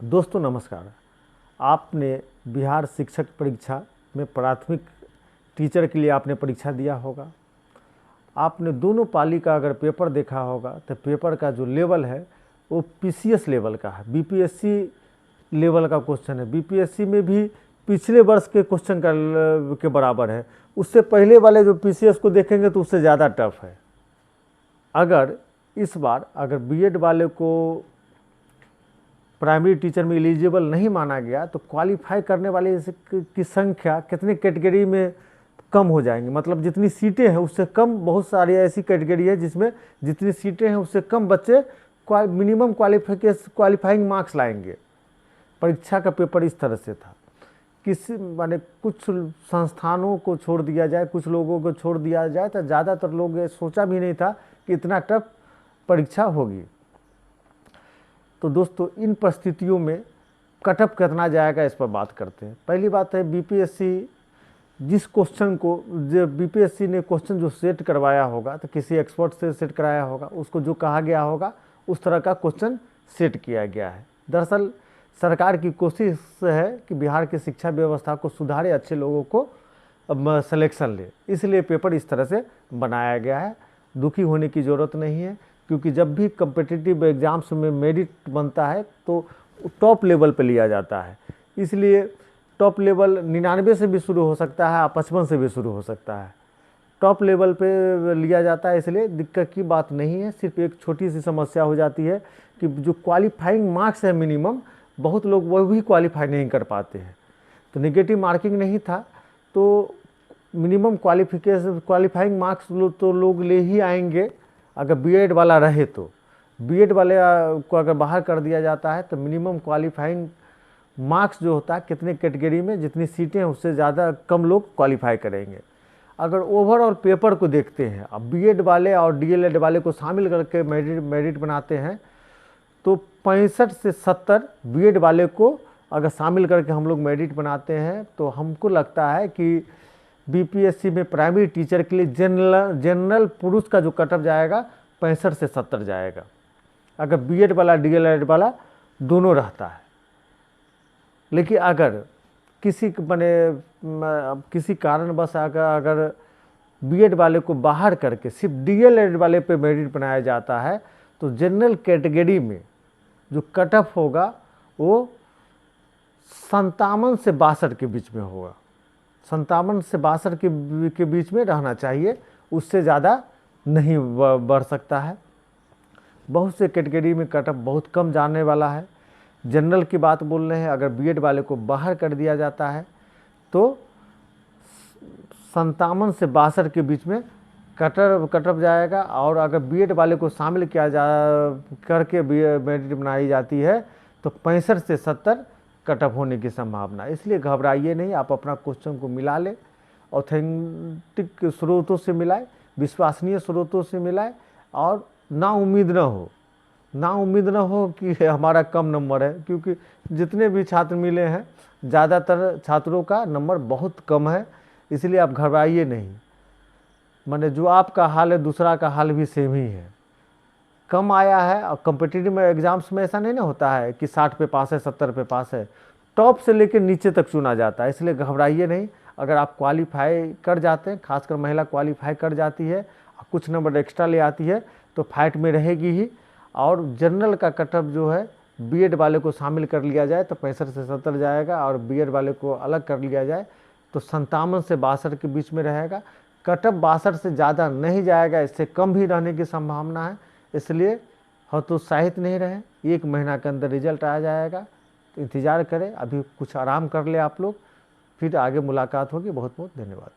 दोस्तों नमस्कार। आपने बिहार शिक्षक परीक्षा में प्राथमिक टीचर के लिए आपने परीक्षा दिया होगा। आपने दोनों पाली का अगर पेपर देखा होगा तो पेपर का जो लेवल है वो पीसीएस लेवल का है, बीपीएससी लेवल का क्वेश्चन है। बीपीएससी में भी पिछले वर्ष के क्वेश्चन के बराबर है। उससे पहले वाले जो पीसीएस को देखेंगे तो उससे ज़्यादा टफ है। अगर इस बार अगर बीएड वाले को प्राइमरी टीचर में एलिजिबल नहीं माना गया तो क्वालिफाई करने वाले की संख्या कितने कैटेगरी में कम हो जाएंगी। मतलब जितनी सीटें हैं उससे कम, बहुत सारी ऐसी कैटेगरी है जिसमें जितनी सीटें हैं उससे कम बच्चे मिनिमम क्वालिफाइंग मार्क्स लाएंगे। परीक्षा का पेपर इस तरह से था। किसी माने कुछ संस्थानों को छोड़ दिया जाए, कुछ लोगों को छोड़ दिया जाए तो ज़्यादातर लोग ये सोचा भी नहीं था कि इतना टफ परीक्षा होगी। तो दोस्तों इन परिस्थितियों में कटअप कितना जाएगा इस पर बात करते हैं। पहली बात है बीपीएससी जिस क्वेश्चन को जो बीपीएससी ने क्वेश्चन जो सेट करवाया होगा तो किसी एक्सपर्ट से सेट कराया होगा, उसको जो कहा गया होगा उस तरह का क्वेश्चन सेट किया गया है। दरअसल सरकार की कोशिश है कि बिहार की शिक्षा व्यवस्था को सुधारे, अच्छे लोगों को सिलेक्शन ले, इसलिए पेपर इस तरह से बनाया गया है। दुखी होने की ज़रूरत नहीं है, क्योंकि जब भी कम्पिटिटिव एग्ज़ाम्स में मेरिट बनता है तो टॉप लेवल पे लिया जाता है। इसलिए टॉप लेवल 99 से भी शुरू हो सकता है, 55 से भी शुरू हो सकता है। टॉप लेवल पे लिया जाता है, इसलिए दिक्कत की बात नहीं है। सिर्फ एक छोटी सी समस्या हो जाती है कि जो क्वालिफाइंग मार्क्स है मिनिमम, बहुत लोग वो भी क्वालिफाई नहीं कर पाते हैं। तो नेगेटिव मार्किंग नहीं था तो मिनिमम क्वालिफाइंग मार्क्स तो लोग ले ही आएंगे। अगर बीएड वाला रहे तो बीएड वाले को अगर बाहर कर दिया जाता है तो मिनिमम क्वालिफाइंग मार्क्स जो होता है कितने कैटेगरी में जितनी सीटें हैं उससे ज़्यादा कम लोग क्वालिफाई करेंगे। अगर ओवरऑल पेपर को देखते हैं, अब बीएड वाले और डीएलएड वाले को शामिल करके मेरिट बनाते हैं तो 65 से 70 बीएड वाले को अगर शामिल करके हम लोग मेरिट बनाते हैं तो हमको लगता है कि बीपीएससी में प्राइमरी टीचर के लिए जनरल पुरुष का जो कटअप जाएगा 65 से 70 जाएगा, अगर बीएड वाला डीएलएड वाला दोनों रहता है। लेकिन अगर किसी कारणवश अगर बीएड वाले को बाहर करके सिर्फ डीएलएड वाले पे मेरिट बनाया जाता है तो जनरल कैटेगरी में जो कटअप होगा वो 57 से 62 के बीच में होगा। 57 से 62 के बीच में रहना चाहिए, उससे ज़्यादा नहीं बढ़ सकता है। बहुत से कैटेगरी में कटअप बहुत कम जाने वाला है। जनरल की बात बोल रहे हैं, अगर बीएड वाले को बाहर कर दिया जाता है तो 57 से 62 के बीच में कटअप जाएगा। और अगर बीएड वाले को शामिल किया करके मेरिट बनाई जाती है तो 65 से 70 कटअप होने की संभावना। इसलिए घबराइए नहीं, आप अपना क्वेश्चन को मिला लें, ऑथेंटिक स्रोतों से मिलाएं, विश्वसनीय स्रोतों से मिलाएं और नाउम्मीद न हो कि हमारा कम नंबर है, क्योंकि जितने भी छात्र मिले हैं ज़्यादातर छात्रों का नंबर बहुत कम है। इसलिए आप घबराइए नहीं। माने जो आपका हाल है दूसरा का हाल भी सेम ही है, कम आया है। और कम्पिटिटिव एग्ज़ाम्स में ऐसा नहीं ना होता है कि 60 पे पास है 70 पे पास है, टॉप से लेकर नीचे तक चुना जाता है। इसलिए घबराइए नहीं। अगर आप क्वालिफाई कर जाते हैं, खासकर महिला क्वालिफाई कर जाती है, कुछ नंबर एक्स्ट्रा ले आती है तो फाइट में रहेगी ही। और जनरल का कटअप जो है बीएड वाले को शामिल कर लिया जाए तो 65 से 70 जाएगा, और बीएड वाले को अलग कर लिया जाए तो 57 से 62 के बीच में रहेगा। कटअप 62 से ज़्यादा नहीं जाएगा, इससे कम भी रहने की संभावना है। इसलिए हतोत्साहित नहीं रहें, 1 महीना के अंदर रिजल्ट आ जाएगा, तो इंतज़ार करें। अभी कुछ आराम कर ले आप लोग, फिर आगे मुलाकात होगी। बहुत बहुत धन्यवाद।